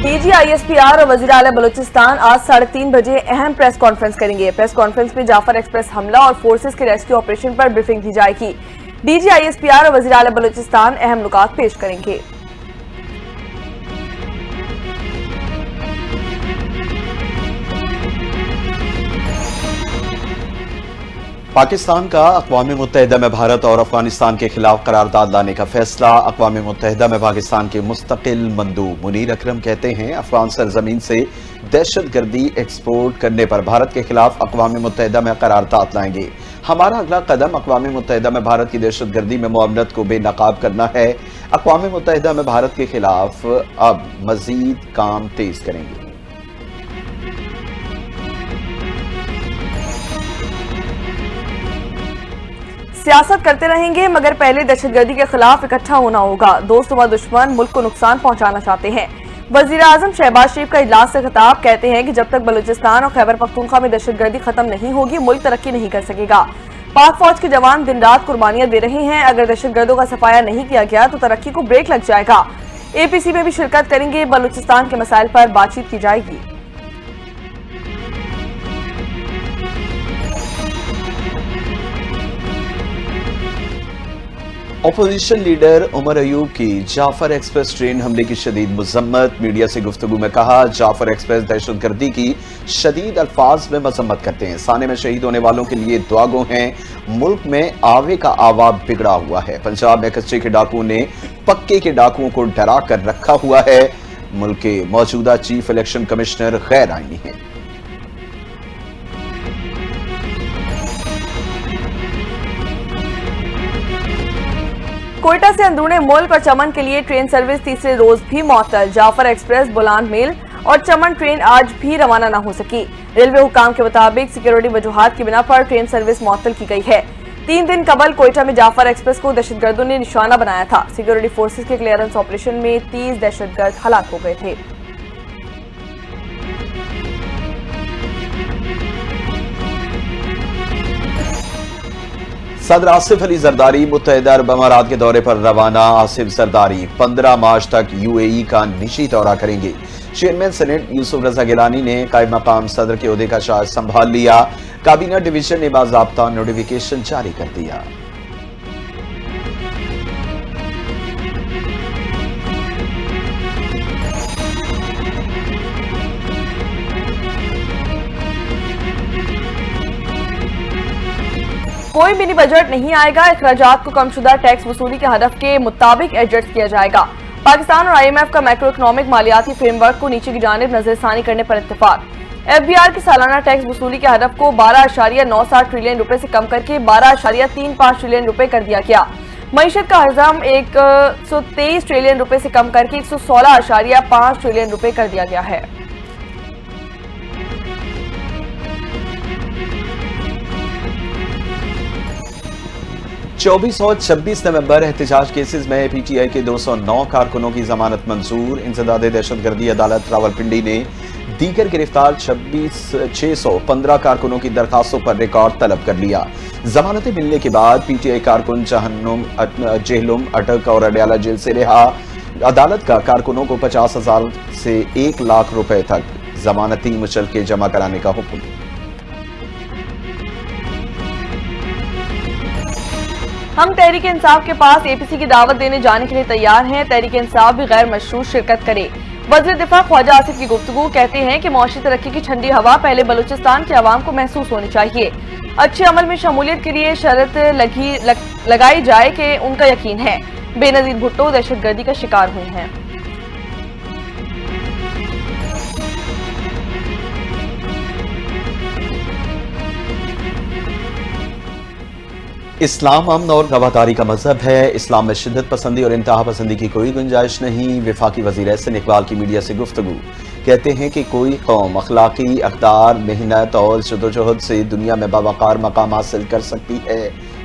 DG ISPR और वजीर आला बलूचिस्तान आज 3:30 बजे अहम प्रेस कॉन्फ्रेंस करेंगे। प्रेस कॉन्फ्रेंस में जाफर एक्सप्रेस हमला और फोर्सेस के रेस्क्यू ऑपरेशन पर ब्रीफिंग दी जाएगी। डीजी आईएसपीआर और वजीर आला बलूचिस्तान अहम नुकात पेश करेंगे। पाकिस्तान का अक़वाम मुत्तहिदा में भारत और अफगानिस्तान के खिलाफ करारदाद लाने का फैसला। अक़वाम मुत्तहिदा में पाकिस्तान के मुस्तकिल मंदूब मुनीर अकरम कहते हैं, अफगान सरजमीन से दहशतगर्दी एक्सपोर्ट करने पर भारत के खिलाफ अक़वाम मुत्तहिदा में करारदाद लाएंगे। हमारा अगला कदम अक़वाम मुत्तहिदा में भारत की दहशतगर्दी में मुआवनत को बेनकाब करना है। अक़वाम मुत्तहिदा में भारत के खिलाफ अब मजीद काम तेज करेंगे। सियासत करते रहेंगे, मगर पहले दहशतगर्दी के खिलाफ इकट्ठा होना होगा। दोस्त व दुश्मन मुल्क को नुकसान पहुंचाना चाहते हैं। वजीर आजम शहबाज शरीफ का इजलास से खिताब, कहते हैं कि जब तक बलूचिस्तान और खैबर पख्तूनख्वा में दहशतगर्दी खत्म नहीं होगी, मुल्क तरक्की नहीं कर सकेगा। पाक फौज के जवान दिन रात कुर्बानियां दे रहे हैं। अगर दहशतगर्दों का सफाया नहीं किया गया तो तरक्की को ब्रेक लग जाएगा। एपीसी में भी शिरकत करेंगे। बलूचिस्तान के मसाइल पर बातचीत की जाएगी। अपोजिशन लीडर उमर अयूब की जाफर एक्सप्रेस ट्रेन हमले की शदीद मजम्मत। मीडिया से गुफ्तगू में कहा, जाफर एक्सप्रेस दहशतगर्दी की शदीद अल्फाज में मजम्मत करते हैं। साने में शहीद होने वालों के लिए दुआगो हैं। मुल्क में आवे का आवा बिगड़ा हुआ है। पंजाब में कच्चे के डाकुओं ने पक्के के डाकुओं को डरा कर रखा हुआ है। मुल्क के मौजूदा चीफ इलेक्शन कमिश्नर गैर आईनी हैं। कोयटा से अंदरूने मुल्क और चमन के लिए ट्रेन सर्विस तीसरे रोज भी मुअत्तल। जाफर एक्सप्रेस, बुलान मेल और चमन ट्रेन आज भी रवाना न हो सकी। रेलवे हुकाम के मुताबिक सिक्योरिटी वजूहात की बिना पर ट्रेन सर्विस मुअत्तल की गई है। 3 दिन कबल कोयटा में जाफर एक्सप्रेस को दहशतगर्दों ने निशाना बनाया था। सिक्योरिटी फोर्सेज के क्लियरेंस ऑपरेशन में 30 दहशतगर्द हलाक हो गए थे। सदर आसिफ अली जरदारी मुत्तहिदा अरब अमारात के दौरे पर रवाना। आसिफ जरदारी 15 मार्च तक यूएई का निजी दौरा करेंगे। चेयरमैन सेनेट यूसुफ रजा गिलानी ने कायम मकाम सदर के ओहदे का चार्ज संभाल लिया। काबीना डिवीजन ने बाज़ाब्ता नोटिफिकेशन जारी कर दिया। कोई मिनी बजट नहीं आएगा। अखराजात को कमशुदा टैक्स वसूली के हदफ के मुताबिक एडजस्ट किया जाएगा। पाकिस्तान और IMF का मैक्रो इकोनॉमिक मालियाती फ्रेमवर्क को नीचे की जानिब नजरसानी करने पर इत्तेफाक। FBR की सालाना टैक्स वसूली के हदफ को 12.97 ट्रिलियन रुपए से कम करके 12.35 ट्रिलियन रुपए कर दिया गया। मईशत का हजम 123 ट्रिलियन रुपए से कम करके 116.5 ट्रिलियन रुपए कर दिया गया है। चौबीस और 26 नवंबर एहतजाज केसेस में PTI के 209 कारकुनों की जमानत मंजूर। इंसदाद दहशतगर्दी अदालत रावलपिंडी ने दीगर गिरफ्तार 615 कारकुनों की दरखास्तों पर रिकॉर्ड तलब कर लिया। जमानतें मिलने के बाद PTI कारकुन जेहलुम, अटक और अडयाला जेल से रिहा। अदालत का कारकुनों को 50,000 से 1 लाख रुपए तक जमानती मुचलके जमा कराने का हुक्म। हम तहरीक इंसाफ के पास APC की दावत देने जाने के लिए तैयार हैं। तहरीक इंसाफ भी गैर मशरूत शिरकत करे। वज़ीर दिफा ख्वाजा आसिफ की गुफ्तगू, कहते हैं कि मौशी तरक्की की ठंडी हवा पहले बलूचिस्तान के अवाम को महसूस होनी चाहिए। अच्छे अमल में शमूलियत के लिए शर्त लगाई जाए कि उनका यकीन है। बेनजीर भुट्टो दहशतगर्दी का शिकार हुई हैं। इस्लाम अमन और रवादारी का मजहब है। इस्लाम में शिद्दत पसंदी और इंतहा पसंदी की कोई गुंजाइश नहीं। वफाकी वज़ीर एहसन इकबाल की मीडिया से गुफ्तगू, कहते हैं कि कोई कौम अखलाकी अक़दार, मेहनत और जदोजहद से दुनिया में बावकार मकाम हासिल कर सकती है।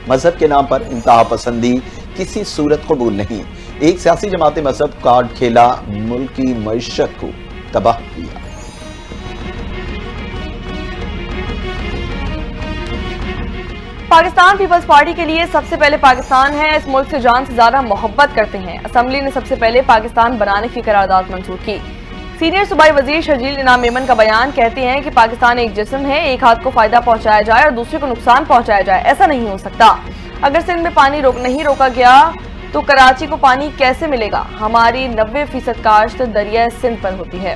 मजहब के नाम पर इंतहा पसंदी किसी सूरत कबूल नहीं। एक सियासी जमात मजहब कार्ड खेला, मुल्क की मईशत को तबाह किया। पाकिस्तान पीपल्स पार्टी के लिए सबसे पहले पाकिस्तान है। इस मुल्क से जान से ज्यादा मोहब्बत करते हैं। असम्बली ने सबसे पहले पाकिस्तान बनाने की करारदाद मंजूर की। सीनियर सूबाई वजीर शर्जील इनाम मेमन का बयान, कहते हैं कि पाकिस्तान एक जिस्म है, एक हाथ को फायदा पहुंचाया जाए और दूसरे को नुकसान पहुंचाया जाए, ऐसा नहीं हो सकता। अगर सिंध में पानी नहीं रोका गया तो कराची को पानी कैसे मिलेगा? हमारी 90% काश्त दरिया सिंध पर होती है।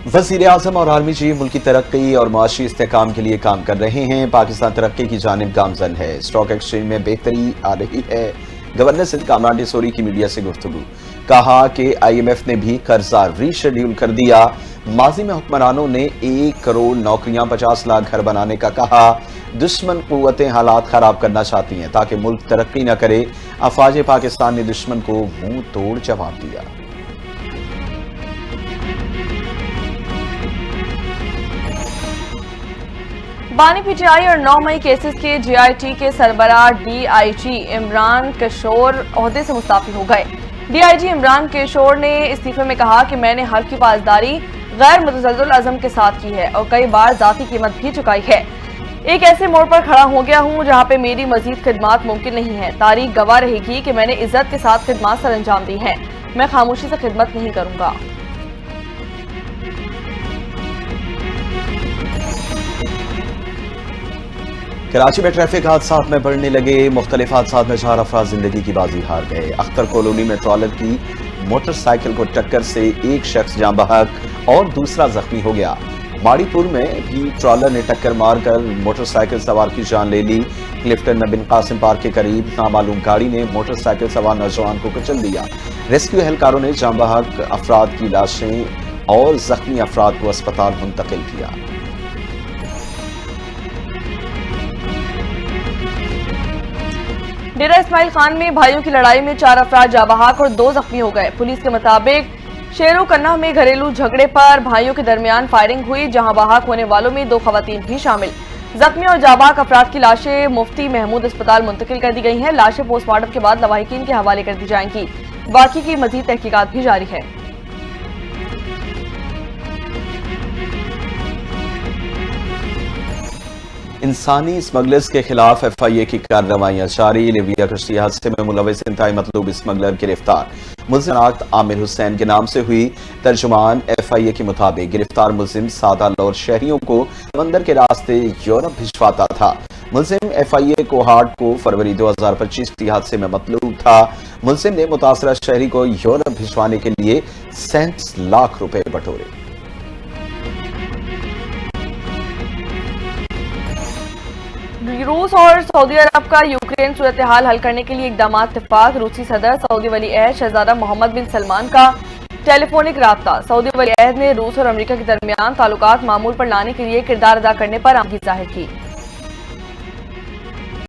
वज़ीर आज़म और आर्मी चीफ मुल्क की तरक्की और माशी इस्तेहकाम के लिए काम कर रहे हैं। पाकिस्तान तरक्की की जानिब गामजन है। स्टॉक एक्सचेंज में बेहतरी आ रही है। गवर्नर सिंध कामरान टिसोरी की मीडिया से गुफ्तगू, कहा कि IMF ने भी कर्जा रीशेड्यूल कर दिया। माजी में हुक्मरानों ने 1 करोड़ नौकरियां 50 लाख घर बनाने का कहा। दुश्मन कुव्वतें हालात खराब करना चाहती हैं ताकि मुल्क तरक्की न करे। अफवाज पाकिस्तान ने दुश्मन को मुंह तोड़ जवाब दिया। बानी PTI और 9 मई केसेस के GIT के सरबराह DIG इमरान किशोर ओहदे से मुस्ताफी हो गए। DIG इमरान किशोर ने इस्तीफे में कहा कि मैंने हल्फ की पासदारी गैर मुतज़ल्ज़िल अज़म के साथ की है और कई बार जाती कीमत भी चुकाई है। एक ऐसे मोड़ पर खड़ा हो गया हूं जहां पे मेरी मजीद खिदमात मुमकिन नहीं है। तारीख गवाह रहेगी कि मैंने इज्जत के साथ खिदमत सर अंजाम दी है। मैं खामोशी से खिदमत नहीं करूंगा। कराची में ट्रैफिक हादसात में बढ़ने लगे। मुख्तलिफ हादसात में 4 अफराद जिंदगी की बाजी हार गए। अख्तर कॉलोनी में ट्रॉलर की मोटरसाइकिल को टक्कर से एक शख्स जान बहक और दूसरा जख्मी हो गया। माड़ीपुर में भी ट्रॉलर ने टक्कर मारकर मोटरसाइकिल सवार की जान ले ली। क्लिफ्टन बिन कासिम पार्क के करीब नामालूम गाड़ी ने मोटरसाइकिल सवार नौजवान को कुचल दिया। रेस्क्यू एहलकारों ने जान बहक अफराद की लाशें और जख्मी अफराद को अस्पताल मुंतकिल किया। डेरा इस्माइल खान में भाइयों की लड़ाई में 4 अफराद जाँ बहक और 2 जख्मी हो गए। पुलिस के मुताबिक शेरो कन्ना में घरेलू झगड़े पर भाइयों के दरमियान फायरिंग हुई। जहां बहक होने वालों में 2 खवातीन भी शामिल। जख्मी और जाँ बहक अफराद की लाशें मुफ्ती महमूद अस्पताल मुंतकिल कर दी गई हैं। लाशें पोस्टमार्टम के बाद लवाहिकीन के हवाले कर दी जाएंगी। बाकी की मजीद तहकीकात भी जारी है। इंसानी स्मगलर्स के खिलाफ FIA की कार्रवाइयां जारी। लिबिया कश्ती हादसे में मुलविस इंतहाई मतलूब स्मगलर गिरफ्तार। मुल्जिम आमिर हुसैन के नाम से हुई। तर्जुमान FIA के मुताबिक गिरफ्तार मुल्जिम सादा लौर शहरियों को समंदर के रास्ते यूरोप भिजवाता था। मुल्जिम FIA कोहार्ट को फरवरी 2025 की हादसे में मतलूब था। मुल्जिम ने मुतासरा शहरी को यूरोप भिजवाने के लिए 37 लाख रुपए बटोरे। रूस और सऊदी अरब का यूक्रेन सूरत हाल हल करने के लिए इकदाम इत्तेफाक। रूसी सदर सऊदी वली अहद शहजादा मोहम्मद बिन सलमान का टेलीफोनिक राब्ता। सऊदी वली अहद ने रूस और अमेरिका के दरमियान ताल्लुकात मामूल पर लाने के लिए किरदार अदा करने पर आमदही जाहिर की।